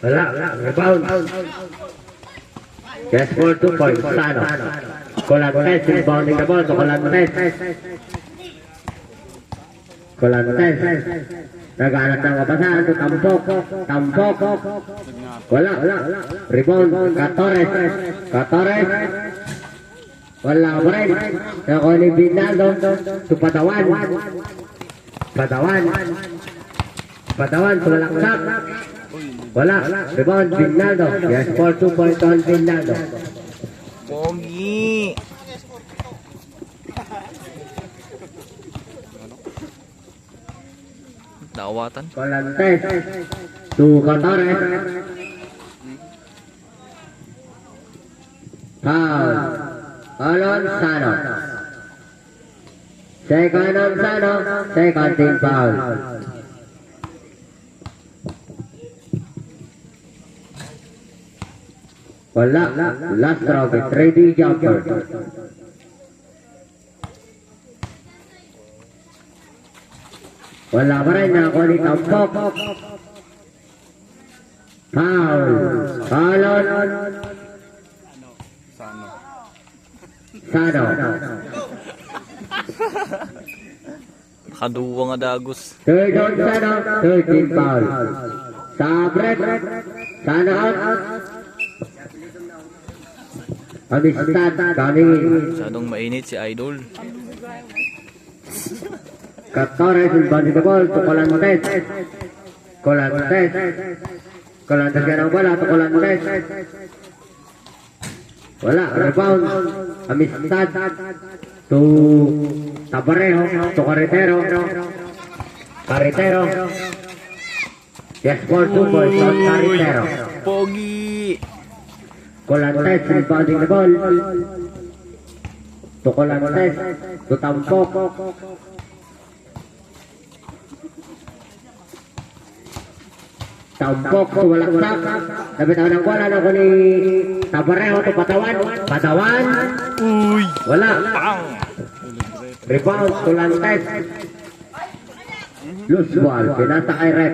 Wala. Rebound. Yes, for 2 points. Sano. Colantes, rebounding the ball to Colantes. Colantes. Naghanap ng kapasahan to Tampok. Tampok. Wala. Rebound. Catores. Wala pa rin. Ako ni Binaldo. To Patawan. Patawan. Tumalaksak. Wala. Rebound. Binaldo. Yes, for 2 points on Binaldo. Pogi. Dawatan. Colantes. To Catores. Foul. Alon Sano. Second on Sano. Second team foul. Wala. Last round. 3D jumper. Wala pa rin na ako ni Tampok. Foul. Alon. Sano. Kaduwa nga dagos. Third on Sano. Third team foul. Sabret. Sano out. Amistad coming in. Masyadong mainit si Idol. Catores will bounce the ball to Colantes. Colantes yan ang bola to Colantes. Wala. Rebound. Amistad to Tabarejo. To Carretero. Yes, for 2 points on Carretero. Pogi. Colantes will bounce the ball to Colantes. To Tampok. Tampok, walang sak. Nabitawan ng bola na ko ni Tabarejo to Patawan. Uy. Wala. Pang. Rebound, Colantes. Loose ball, pinasa kay Rep.